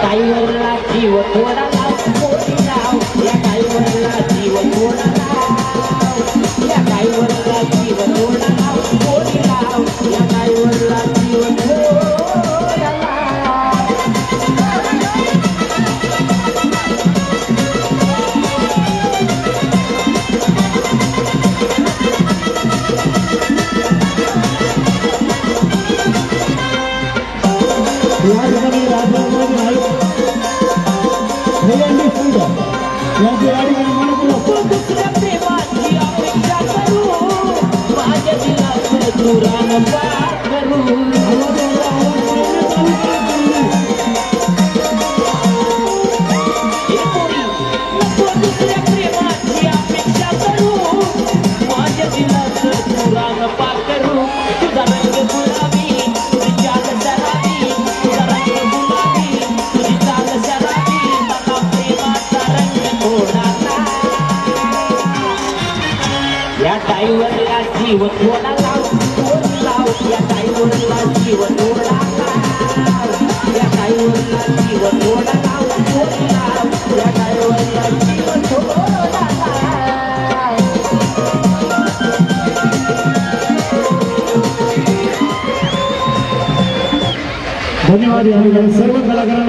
गाईवरला जीव थोडा लाव मोठी लाव या गाईवरला जीव थोडा लाव या गाईवरला जीव थोडा लाव मोठी लाव या गाईवरला जीव थोडा लाव दुसऱ्या प्रेमाची अपेक्षा करू माझ्या दिलाचं दुरान पार करू दुसऱ्या प्रेमाची अपेक्षा करू माझ्या दिलाचं दुरान पार करू तुझा रंग गुलाबी तुझी चाल शराबी तुझा रंग गुलाबी तुझी चाल शराबी मला प्रेमाचा रंग थोडा या गाईवरला जीव थोडा लाव थोडी लाव या गाईवरला जीव थोडा लाव या गाईवरला जीव थोडा लाव थोडी लाव या गाईवरला जीव थोडा लाव धन्यवाद या सर्व कलाकारांना।